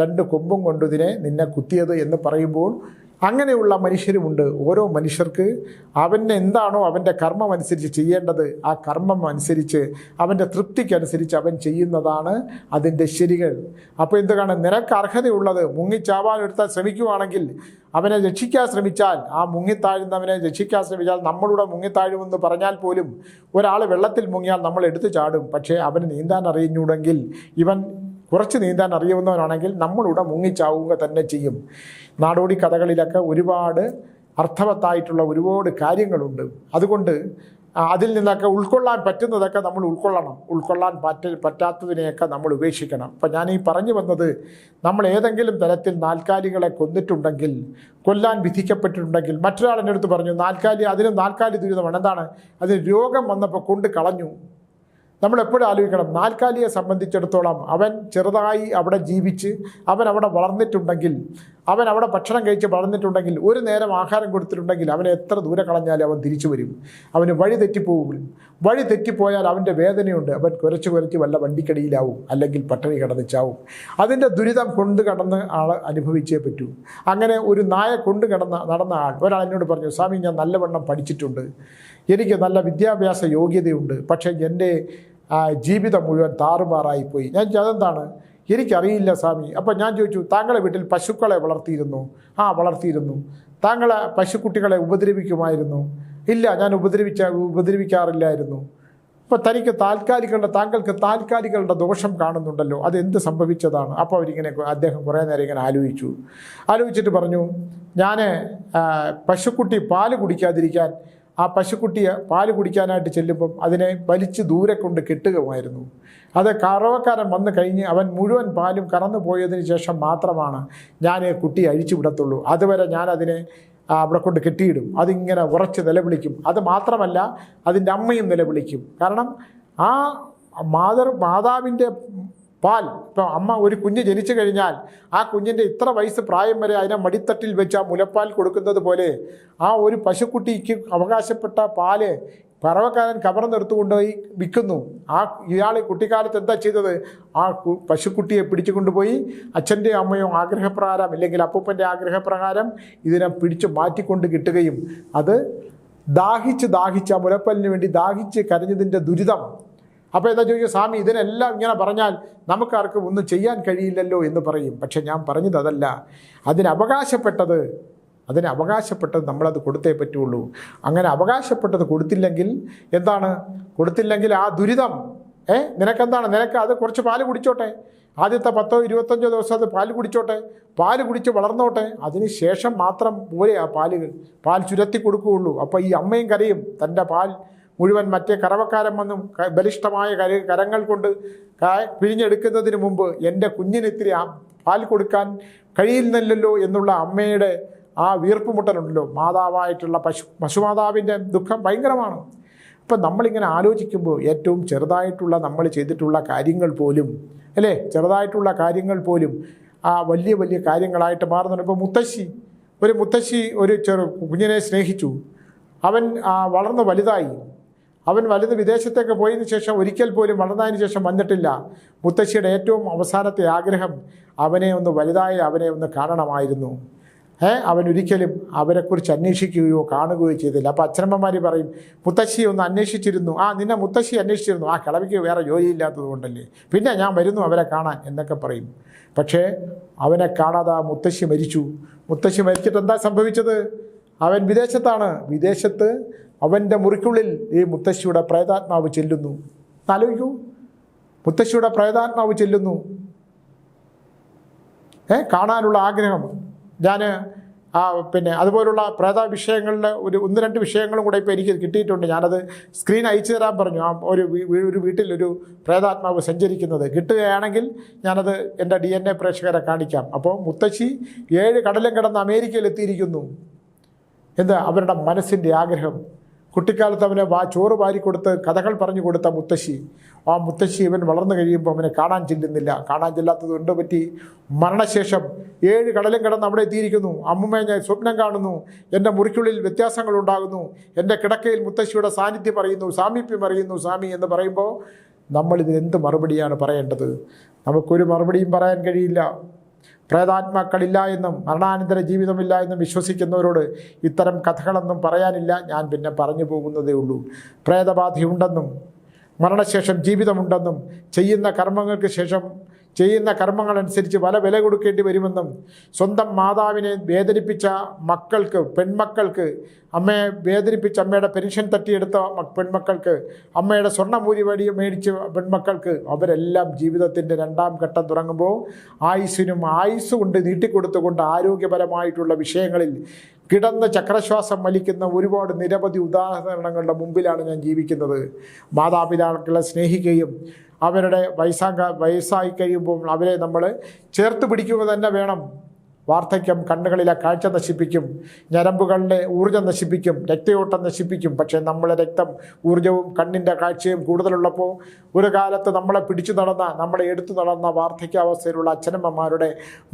രണ്ട് കൊമ്പും കൊണ്ടതിനെ നിന്നെ കുത്തിയത് എന്ന് പറയുമ്പോൾ അങ്ങനെയുള്ള മനുഷ്യരുമുണ്ട്. ഓരോ മനുഷ്യർക്ക് അവന് എന്താണോ അവൻ്റെ കർമ്മം അനുസരിച്ച് ചെയ്യേണ്ടത്, ആ കർമ്മം അനുസരിച്ച് അവൻ്റെ തൃപ്തിക്കനുസരിച്ച് അവൻ ചെയ്യുന്നതാണ് അതിൻ്റെ ശരികൾ. അപ്പോൾ എന്താണ് നിനക്ക് അർഹതയുള്ളത്? മുങ്ങിച്ചാവാൻ എടുത്താൽ ശ്രമിക്കുവാണെങ്കിൽ, അവനെ രക്ഷിക്കാൻ ശ്രമിച്ചാൽ, ആ മുങ്ങിത്താഴുന്നവനെ രക്ഷിക്കാൻ ശ്രമിച്ചാൽ, നമ്മളുടെ മുങ്ങിത്താഴുമെന്ന് പറഞ്ഞാൽ പോലും ഒരാൾ വെള്ളത്തിൽ മുങ്ങിയാൽ നമ്മൾ എടുത്തു ചാടും. പക്ഷേ അവന് നീന്താൻ അറിഞ്ഞൂടെങ്കിൽ, ഇവൻ കുറച്ച് നീന്താൻ അറിയുന്നവനാണെങ്കിൽ നമ്മളിവിടെ മുങ്ങിച്ചാവുക തന്നെ ചെയ്യും. നാടോടി കഥകളിലൊക്കെ ഒരുപാട് അർത്ഥവത്തായിട്ടുള്ള ഒരുപാട് കാര്യങ്ങളുണ്ട്. അതുകൊണ്ട് അതിൽ നിന്നൊക്കെ ഉൾക്കൊള്ളാൻ പറ്റുന്നതൊക്കെ നമ്മൾ ഉൾക്കൊള്ളാൻ പറ്റാത്തതിനെയൊക്കെ നമ്മൾ ഉപേക്ഷിക്കണം. അപ്പം ഞാൻ ഈ പറഞ്ഞു വന്നത്, നമ്മൾ ഏതെങ്കിലും തരത്തിൽ നാൽക്കാലികളെ കൊന്നിട്ടുണ്ടെങ്കിൽ, കൊല്ലാൻ വിധിക്കപ്പെട്ടിട്ടുണ്ടെങ്കിൽ, മറ്റൊരാളെൻ്റെ അടുത്ത് പറഞ്ഞു അതിന് നാൽക്കാലി ദുരിതമാണ്. എന്താണ്? അതിന് രോഗം വന്നപ്പോൾ കൊണ്ട് കളഞ്ഞു. നമ്മളെപ്പോഴും ആലോചിക്കണം, നാൽക്കാലിയെ സംബന്ധിച്ചിടത്തോളം അവൻ ചെറുതായി അവിടെ ജീവിച്ച് അവൻ അവിടെ വളർന്നിട്ടുണ്ടെങ്കിൽ, അവൻ അവിടെ ഭക്ഷണം കഴിച്ച് വളർന്നിട്ടുണ്ടെങ്കിൽ, ഒരു നേരം ആഹാരം കൊടുത്തിട്ടുണ്ടെങ്കിൽ അവനെ എത്ര ദൂരെ കളഞ്ഞാലും അവൻ തിരിച്ചു വരും. അവന് വഴി തെറ്റിപ്പോകും. വഴി തെറ്റിപ്പോയാൽ അവൻ്റെ വേദനയുണ്ട്. അവൻ കുരച്ച് വല്ല വണ്ടിക്കടിയിലാവും, അല്ലെങ്കിൽ പട്ടിണി കിടന്ന് ചാവും. അതിൻ്റെ ദുരിതം കൊണ്ട് കടന്ന് ആൾ അനുഭവിച്ചേ പറ്റൂ. അങ്ങനെ ഒരു നായ കൊണ്ട് നടന്ന ആൾ ഒരാൾ എന്നോട് പറഞ്ഞു, സ്വാമി, ഞാൻ നല്ലവണ്ണം പഠിച്ചിട്ടുണ്ട്, എനിക്ക് നല്ല വിദ്യാഭ്യാസ യോഗ്യതയുണ്ട്, പക്ഷേ എൻ്റെ ജീവിതം മുഴുവൻ താറുമാറായിപ്പോയി. ഞാൻ അതെന്താണ്? എനിക്കറിയില്ല സ്വാമി. അപ്പം ഞാൻ ചോദിച്ചു, താങ്കളെ വീട്ടിൽ പശുക്കളെ വളർത്തിയിരുന്നു? ആ, വളർത്തിയിരുന്നു. താങ്കളെ പശുക്കുട്ടികളെ ഉപദ്രവിക്കുമായിരുന്നു? ഇല്ല, ഞാൻ ഉപദ്രവിക്കാറില്ലായിരുന്നു. അപ്പോൾ താങ്കൾക്ക് താൽക്കാലികളുടെ ദോഷം കാണുന്നുണ്ടല്ലോ, അതെന്ത് സംഭവിച്ചതാണ്? അപ്പോൾ അദ്ദേഹം കുറേ നേരം ഇങ്ങനെ ആലോചിച്ചിട്ട് പറഞ്ഞു, ഞാൻ പശുക്കുട്ടി പാല് കുടിക്കാതിരിക്കാൻ, ആ പശുക്കുട്ടിയെ പാല് കുടിക്കാനായിട്ട് ചെല്ലുമ്പം അതിനെ വലിച്ച് ദൂരെ കൊണ്ട് കെട്ടുകയായിരുന്നു. അത് കറവക്കാരൻ വന്നു കഴിഞ്ഞ് അവൻ മുഴുവൻ പാലും കറന്നു പോയതിന് ശേഷം മാത്രമാണ് ഞാൻ കുട്ടിയെ അഴിച്ചു വിടത്തുള്ളൂ. അതുവരെ ഞാനതിനെ അവിടെ കൊണ്ട് കെട്ടിയിടും. അതിങ്ങനെ ഉറച്ച് നിലവിളിക്കും. അത് മാത്രമല്ല, അതിൻ്റെ അമ്മയും നിലവിളിക്കും. കാരണം ആ മാതാവിൻ്റെ പാൽ, ഇപ്പോൾ അമ്മ ഒരു കുഞ്ഞ് ജനിച്ചു കഴിഞ്ഞാൽ ആ കുഞ്ഞിൻ്റെ ഇത്ര വയസ്സ് പ്രായം വരെ അതിനെ മടിത്തട്ടിൽ വെച്ച് ആ മുലപ്പാൽ കൊടുക്കുന്നത് പോലെ ആ ഒരു പശുക്കുട്ടിക്ക് അവകാശപ്പെട്ട പാല് പറവക്കാരൻ കവർന്നെടുത്തുകൊണ്ടുപോയി വിൽക്കുന്നു. ഇയാൾ കുട്ടിക്കാലത്ത് എന്താ ചെയ്തത്? ആ പശുക്കുട്ടിയെ പിടിച്ചു കൊണ്ടുപോയി അച്ഛൻ്റെ അമ്മയോ ആഗ്രഹപ്രകാരം, ഇല്ലെങ്കിൽ അപ്പൂപ്പൻ്റെ ആഗ്രഹപ്രകാരം ഇതിനെ പിടിച്ച് മാറ്റിക്കൊണ്ട് കിട്ടുകയും അത് ദാഹിച്ച് ആ മുലപ്പാലിന് വേണ്ടി ദാഹിച്ച് കരഞ്ഞതിൻ്റെ ദുരിതം. അപ്പോൾ എന്താ ചോദിക്കുക, സ്വാമി, ഇതിനെല്ലാം ഇങ്ങനെ പറഞ്ഞാൽ നമുക്കാർക്കും ഒന്നും ചെയ്യാൻ കഴിയില്ലല്ലോ എന്ന് പറയും. പക്ഷെ ഞാൻ പറഞ്ഞത് അതല്ല. അതിന് അവകാശപ്പെട്ടത് നമ്മളത് കൊടുത്തേ പറ്റുള്ളൂ. അങ്ങനെ അവകാശപ്പെട്ടത് കൊടുത്തില്ലെങ്കിൽ ആ ദുരിതം നിനക്കെന്താണ്? നിനക്ക് അത് കുറച്ച് പാല് കുടിച്ചോട്ടെ, ആദ്യത്തെ 10-25 ദിവസം അത് പാല് കുടിച്ച് വളർന്നോട്ടെ. അതിന് ശേഷം മാത്രം പോരെ ആ പാൽ ചുരത്തി കൊടുക്കുകയുള്ളൂ. അപ്പോൾ ഈ അമ്മയും കരയും, തൻ്റെ പാൽ മുഴുവൻ മറ്റേ കറവക്കാരൻ വന്നും ബലിഷ്ഠമായ കരങ്ങൾ കൊണ്ട് പിഴിഞ്ഞെടുക്കുന്നതിന് മുമ്പ് എൻ്റെ കുഞ്ഞിനിത്തിരി പാൽ കൊടുക്കാൻ കഴിയുന്നില്ലല്ലോ എന്നുള്ള അമ്മയുടെ ആ വീർപ്പുമുട്ടലുണ്ടല്ലോ, മാതാവായിട്ടുള്ള പശുമാതാവിൻ്റെ ദുഃഖം ഭയങ്കരമാണ്. അപ്പം നമ്മളിങ്ങനെ ആലോചിക്കുമ്പോൾ ഏറ്റവും ചെറുതായിട്ടുള്ള നമ്മൾ ചെയ്തിട്ടുള്ള കാര്യങ്ങൾ പോലും, അല്ലേ, ചെറുതായിട്ടുള്ള കാര്യങ്ങൾ പോലും ആ വലിയ വലിയ കാര്യങ്ങളായിട്ട് മാറുന്നുണ്ട്. ഇപ്പോൾ മുത്തശ്ശി ഒരു കുഞ്ഞിനെ സ്നേഹിച്ചു. അവൻ വളർന്ന് വലുതായി. അവൻ വലുത് വിദേശത്തേക്ക് പോയതിനു ശേഷം ഒരിക്കൽ പോലും വളർന്നതിന് ശേഷം വന്നിട്ടില്ല. മുത്തശ്ശിയുടെ ഏറ്റവും അവസാനത്തെ ആഗ്രഹം അവനെ ഒന്ന് വലുതായി അവനെ ഒന്ന് കാണണമായിരുന്നു. അവൻ ഒരിക്കലും അവരെക്കുറിച്ച് അന്വേഷിക്കുകയോ കാണുകയോ ചെയ്തില്ല. അപ്പോൾ അച്ഛനമ്മമാർ പറയും, മുത്തശ്ശി ഒന്ന് അന്വേഷിച്ചിരുന്നു. നിന്നെ മുത്തശ്ശി അന്വേഷിച്ചിരുന്നു, കിളവിക്ക് വേറെ ജോലിയില്ലാത്തത് കൊണ്ടല്ലേ, പിന്നെ ഞാൻ വരുന്നു അവരെ കാണാൻ എന്നൊക്കെ പറയും. പക്ഷേ അവനെ കാണാതെ മുത്തശ്ശി മരിച്ചു. മുത്തശ്ശി മരിച്ചിട്ട് എന്താ സംഭവിച്ചത്? അവൻ വിദേശത്താണ്. വിദേശത്ത് അവൻ്റെ മുറിക്കുള്ളിൽ ഈ മുത്തശ്ശിയുടെ പ്രേതാത്മാവ് ചെല്ലുന്നു. ആലോചിക്കൂ, മുത്തശ്ശിയുടെ പ്രേതാത്മാവ് ചെല്ലുന്നു. കാണാനുള്ള ആഗ്രഹം. ഞാൻ പിന്നെ അതുപോലുള്ള പ്രേത വിഷയങ്ങളിൽ ഒന്ന് രണ്ട് വിഷയങ്ങളും കൂടെ ഇപ്പോൾ എനിക്ക് കിട്ടിയിട്ടുണ്ട്. ഞാനത് സ്ക്രീൻ അയച്ചു തരാൻ പറഞ്ഞു. ഒരു വീട്ടിൽ ഒരു പ്രേതാത്മാവ് സഞ്ചരിക്കുന്നത് കിട്ടുകയാണെങ്കിൽ ഞാനത് എൻ്റെ DNA പ്രേക്ഷകരെ കാണിക്കാം. അപ്പോൾ മുത്തശ്ശി 7 കടലും കടന്ന് അമേരിക്കയിൽ എത്തിയിരിക്കുന്നു. എന്താ അവരുടെ മനസ്സിൻ്റെ ആഗ്രഹം? കുട്ടിക്കാലത്ത് അവനെ ചോറ് വാരിക്കൊടുത്ത് കഥകൾ പറഞ്ഞു കൊടുത്ത മുത്തശ്ശി, മുത്തശ്ശി ഇവൻ വളർന്നു കഴിയുമ്പോൾ അവനെ കാണാൻ ചെല്ലുന്നില്ല. കാണാൻ ചെല്ലാത്തത് കൊണ്ട് പറ്റി മരണശേഷം 7 കടലും കടന്ന് അവിടെ എത്തിയിരിക്കുന്നു. അമ്മുമ്മയെ ഞാൻ സ്വപ്നം കാണുന്നു, എൻ്റെ മുറിക്കുള്ളിൽ വ്യത്യാസങ്ങളുണ്ടാകുന്നു, എൻ്റെ കിടക്കയിൽ മുത്തശ്ശിയുടെ സാന്നിധ്യം അറിയുന്നു, സാമീപ്യം അറിയുന്നു സ്വാമി എന്ന് പറയുമ്പോൾ നമ്മളിതിനെന്ത് മറുപടിയാണ് പറയേണ്ടത്? നമുക്കൊരു മറുപടിയും പറയാൻ കഴിയില്ല. പ്രേതാത്മാക്കളില്ല എന്നും മരണാനന്തര ജീവിതമില്ല എന്നും വിശ്വസിക്കുന്നവരോട് ഇത്തരം കഥകളൊന്നും പറയാനില്ല. ഞാൻ പിന്നെ പറഞ്ഞു പോകുന്നതേ ഉള്ളൂ. പ്രേതബാധയുണ്ടെന്നും മരണശേഷം ജീവിതമുണ്ടെന്നും ചെയ്യുന്ന കർമ്മങ്ങൾക്ക് ശേഷം ചെയ്യുന്ന കർമ്മങ്ങളനുസരിച്ച് പല വില കൊടുക്കേണ്ടി വരുമെന്നും സ്വന്തം മാതാവിനെ വേദനിപ്പിച്ച മക്കൾക്ക്, പെൺമക്കൾക്ക്, അമ്മയെ വേദനിപ്പിച്ച അമ്മയുടെ പെൻഷൻ തട്ടിയെടുത്ത പെൺമക്കൾക്ക്, അമ്മയുടെ സ്വർണ്ണമൂരി മേടിച്ച പെൺമക്കൾക്ക്, അവരെല്ലാം ജീവിതത്തിൻ്റെ 2ാം ഘട്ടം തുടങ്ങുമ്പോൾ ആയുസ് കൊണ്ട് നീട്ടിക്കൊടുത്തുകൊണ്ട് ആരോഗ്യപരമായിട്ടുള്ള വിഷയങ്ങളിൽ കിടന്ന് ചക്രശ്വാസം വലിക്കുന്ന ഒരുപാട് നിരവധി ഉദാഹരണങ്ങളുടെ മുമ്പിലാണ് ഞാൻ ജീവിക്കുന്നത്. മാതാപിതാക്കളെ സ്നേഹിക്കുകയും അവരുടെ വയസ്സായി കഴിയുമ്പോൾ അവരെ നമ്മൾ ചേർത്ത് പിടിക്കുക തന്നെ വേണം. വാർദ്ധക്യം കണ്ണുകളിലെ കാഴ്ച നശിപ്പിക്കും, ഞരമ്പുകളിലെ ഊർജ്ജം നശിപ്പിക്കും, രക്തയോട്ടം നശിപ്പിക്കും. പക്ഷേ നമ്മളെ രക്തം, ഊർജ്ജവും കണ്ണിൻ്റെ കാഴ്ചയും കൂടുതലുള്ളപ്പോൾ ഒരു കാലത്ത് നമ്മളെ പിടിച്ചു നടന്ന, നമ്മളെ എടുത്തു നടന്ന വാർദ്ധക്യാവസ്ഥയിലുള്ള അച്ഛനമ്മമാരുടെ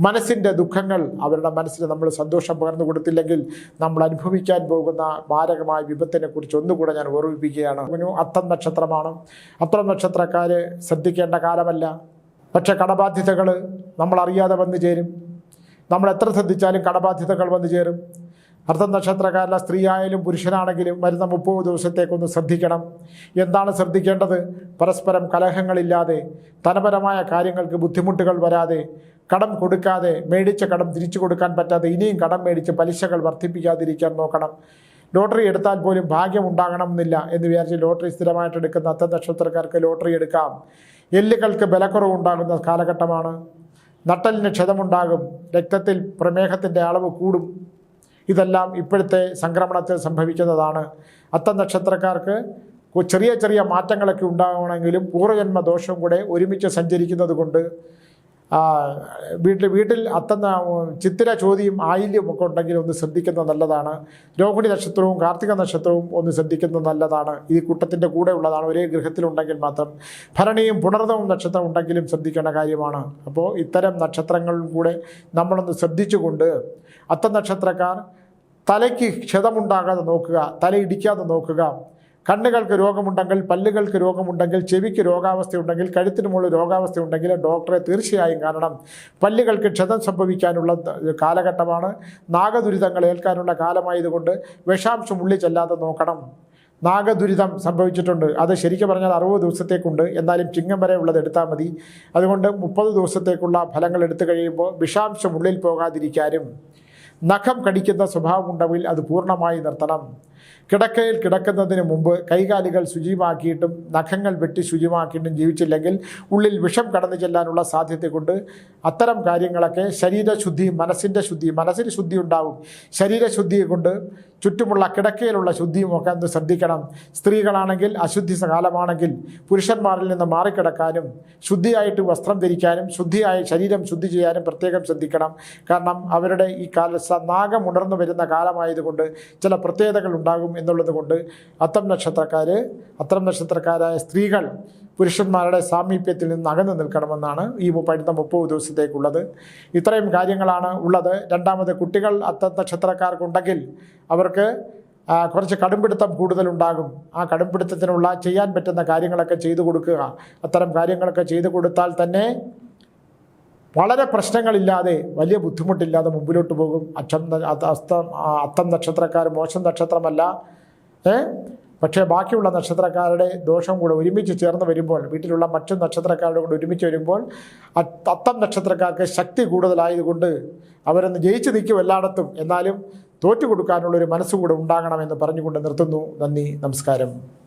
മനസ്സിൻ്റെ ദുഃഖങ്ങൾ, അവരുടെ മനസ്സിന് നമ്മൾ സന്തോഷം പകർന്നു കൊടുത്തില്ലെങ്കിൽ നമ്മൾ അനുഭവിക്കാൻ പോകുന്ന മാരകമായ വിപത്തിനെക്കുറിച്ച് ഒന്നുകൂടെ ഞാൻ ഓർമ്മിപ്പിക്കുകയാണ്. അത്തം നക്ഷത്രമാണ്. അത്തം നക്ഷത്രക്കാർ ശ്രദ്ധിക്കേണ്ട കാലമല്ല. പക്ഷേ കടബാധ്യതകൾ നമ്മളറിയാതെ വന്നു ചേരും. നമ്മൾ എത്ര ശ്രദ്ധിച്ചാലും കടബാധ്യതകൾ വന്നു ചേരും. അത്തം നക്ഷത്രക്കാരിലെ സ്ത്രീ ആയാലും പുരുഷനാണെങ്കിലും വരുന്ന 30 ദിവസത്തേക്കൊന്ന് ശ്രദ്ധിക്കണം. എന്താണ് ശ്രദ്ധിക്കേണ്ടത്? പരസ്പരം കലഹങ്ങളില്ലാതെ, ധനപരമായ കാര്യങ്ങൾക്ക് ബുദ്ധിമുട്ടുകൾ വരാതെ, കടം കൊടുക്കാതെ, മേടിച്ച കടം തിരിച്ചു കൊടുക്കാൻ പറ്റാതെ ഇനിയും കടം മേടിച്ച് പലിശകൾ വർദ്ധിപ്പിക്കാതിരിക്കാൻ നോക്കണം. ലോട്ടറി എടുത്താൽ പോലും ഭാഗ്യം ഉണ്ടാകണമെന്നില്ല എന്ന് വിചാരിച്ച് ലോട്ടറി സ്ഥിരമായിട്ട് എടുക്കുന്ന അത്തം നക്ഷത്രക്കാർക്ക് ലോട്ടറി എടുക്കാം. എല്ലുകൾക്ക് ബലക്കുറവുണ്ടാകുന്ന കാലഘട്ടമാണ്. നട്ടലിന് ക്ഷതമുണ്ടാകും. രക്തത്തിൽ പ്രമേഹത്തിൻ്റെ അളവ് കൂടും. ഇതെല്ലാം ഇപ്പോഴത്തെ സംക്രമണത്തിൽ സംഭവിക്കുന്നതാണ്. അത്തം നക്ഷത്രക്കാർക്ക് ചെറിയ ചെറിയ മാറ്റങ്ങളൊക്കെ ഉണ്ടാകണമെങ്കിലും പൂർവ്വജന്മ ദോഷം കൂടെ ഒരുമിച്ച് സഞ്ചരിക്കുന്നത് കൊണ്ട് വീട്ടിൽ ചിത്തിര ചോദ്യം ആയില്യം ഒക്കെ ഉണ്ടെങ്കിൽ ഒന്ന് ശ്രദ്ധിക്കുന്നത് നല്ലതാണ്. രോഹിണി നക്ഷത്രവും കാർത്തിക നക്ഷത്രവും ഒന്ന് ശ്രദ്ധിക്കുന്നത് നല്ലതാണ്. ഈ കൂട്ടത്തിൻ്റെ കൂടെ ഉള്ളതാണ്. ഒരേ ഗൃഹത്തിലുണ്ടെങ്കിൽ മാത്രം. ഭരണിയും പുണർദവും നക്ഷത്രം ഉണ്ടെങ്കിലും ശ്രദ്ധിക്കേണ്ട കാര്യമാണ്. അപ്പോൾ ഇത്തരം നക്ഷത്രങ്ങളും കൂടെ നമ്മളൊന്ന് ശ്രദ്ധിച്ചുകൊണ്ട് അത്തം നക്ഷത്രക്കാർ തലയ്ക്ക് ക്ഷതമുണ്ടാകാതെ നോക്കുക, തലയിടിക്കാതെ നോക്കുക. കണ്ണുകൾക്ക് രോഗമുണ്ടെങ്കിൽ, പല്ലുകൾക്ക് രോഗമുണ്ടെങ്കിൽ, ചെവിക്ക് രോഗാവസ്ഥയുണ്ടെങ്കിൽ, കഴുത്തിന് മുകളിൽ രോഗാവസ്ഥയുണ്ടെങ്കിൽ ഡോക്ടറെ തീർച്ചയായും കാണണം. പല്ലുകൾക്ക് ക്ഷതം സംഭവിക്കാനുള്ള കാലഘട്ടമാണ്. നാഗദുരിതങ്ങൾ ഏൽക്കാനുള്ള കാലമായതുകൊണ്ട് വിഷാംശം ഉള്ളിൽ ചെല്ലാതെ നോക്കണം. നാഗദുരിതം സംഭവിച്ചിട്ടുണ്ട്. അത് ശരിക്കും പറഞ്ഞാൽ 60 ദിവസത്തേക്കുണ്ട്. എന്നാലും ചിങ്ങം വരെ ഉള്ളത് എടുത്താൽ മതി. അതുകൊണ്ട് 30 ദിവസത്തേക്കുള്ള ഫലങ്ങൾ എടുത്തു കഴിയുമ്പോൾ വിഷാംശം ഉള്ളിൽ പോകാതിരിക്കാനും, നഖം കടിക്കുന്ന സ്വഭാവമുണ്ടെങ്കിൽ അത് പൂർണ്ണമായി നിർത്തണം. കിടക്കയിൽ കിടക്കുന്നതിന് മുമ്പ് കൈകാലുകൾ ശുചിമാക്കിയിട്ടും നഖങ്ങൾ വെട്ടി ശുചിമാക്കിയിട്ടും ജീവിച്ചില്ലെങ്കിൽ ഉള്ളിൽ വിഷം കടന്നു ചെല്ലാനുള്ള സാധ്യത കൊണ്ട് അത്തരം കാര്യങ്ങളൊക്കെ ശരീരശുദ്ധി, മനസ്സിന് ശുദ്ധി ഉണ്ടാവും. ശരീരശുദ്ധിയെ കൊണ്ട് ചുറ്റുമുള്ള കിടക്കയിലുള്ള ശുദ്ധിയും ഒക്കെ ഒന്ന് ശ്രദ്ധിക്കണം. സ്ത്രീകളാണെങ്കിൽ അശുദ്ധി കാലമാണെങ്കിൽ പുരുഷന്മാരിൽ നിന്ന് മാറിക്കിടക്കാനും ശുദ്ധിയായിട്ട് വസ്ത്രം ധരിക്കാനും ശുദ്ധിയായി ശരീരം ശുദ്ധി ചെയ്യാനും പ്രത്യേകം ശ്രദ്ധിക്കണം. കാരണം അവരുടെ ഈ നാഗം ഉണർന്നു വരുന്ന കാലമായതുകൊണ്ട് ചില പ്രത്യേകതകൾ ഉണ്ടാകും എന്നുള്ളത് കൊണ്ട് അത്തം നക്ഷത്രക്കാരായ സ്ത്രീകൾ പുരുഷന്മാരുടെ സാമീപ്യത്തിൽ നിന്ന് അകന്നു നിൽക്കണമെന്നാണ് ഈ 30 ദിവസത്തേക്കുള്ളത്. ഇത്രയും കാര്യങ്ങളാണ് ഉള്ളത്. രണ്ടാമത്, കുട്ടികൾ അത്തം നക്ഷത്രക്കാർക്കുണ്ടെങ്കിൽ അവർക്ക് കുറച്ച് കടുംപിടുത്തം കൂടുതലുണ്ടാകും. ആ കടുംപിടുത്തത്തിനുള്ള ചെയ്യാൻ പറ്റുന്ന കാര്യങ്ങളൊക്കെ ചെയ്തു കൊടുക്കുക. അത്തരം കാര്യങ്ങളൊക്കെ ചെയ്തു കൊടുത്താൽ തന്നെ വളരെ പ്രശ്നങ്ങളില്ലാതെ വലിയ ബുദ്ധിമുട്ടില്ലാതെ മുമ്പിലോട്ട് പോകും. അത്തം നക്ഷത്രക്കാർ മോശം നക്ഷത്രമല്ല. പക്ഷേ ബാക്കിയുള്ള നക്ഷത്രക്കാരുടെ ദോഷം കൂടെ ഒരുമിച്ച് ചേർന്ന് വരുമ്പോൾ, വീട്ടിലുള്ള മറ്റു നക്ഷത്രക്കാരുടെ കൂടെ ഒരുമിച്ച് വരുമ്പോൾ അത്തം നക്ഷത്രക്കാർക്ക് ശക്തി കൂടുതലായതുകൊണ്ട് അവരൊന്ന് ജയിച്ചു നിൽക്കും എല്ലായിടത്തും. എന്നാലും തോറ്റു കൊടുക്കാനുള്ളൊരു മനസ്സുകൂടെ ഉണ്ടാകണമെന്ന് പറഞ്ഞുകൊണ്ട് നിർത്തുന്നു. നന്ദി, നമസ്കാരം.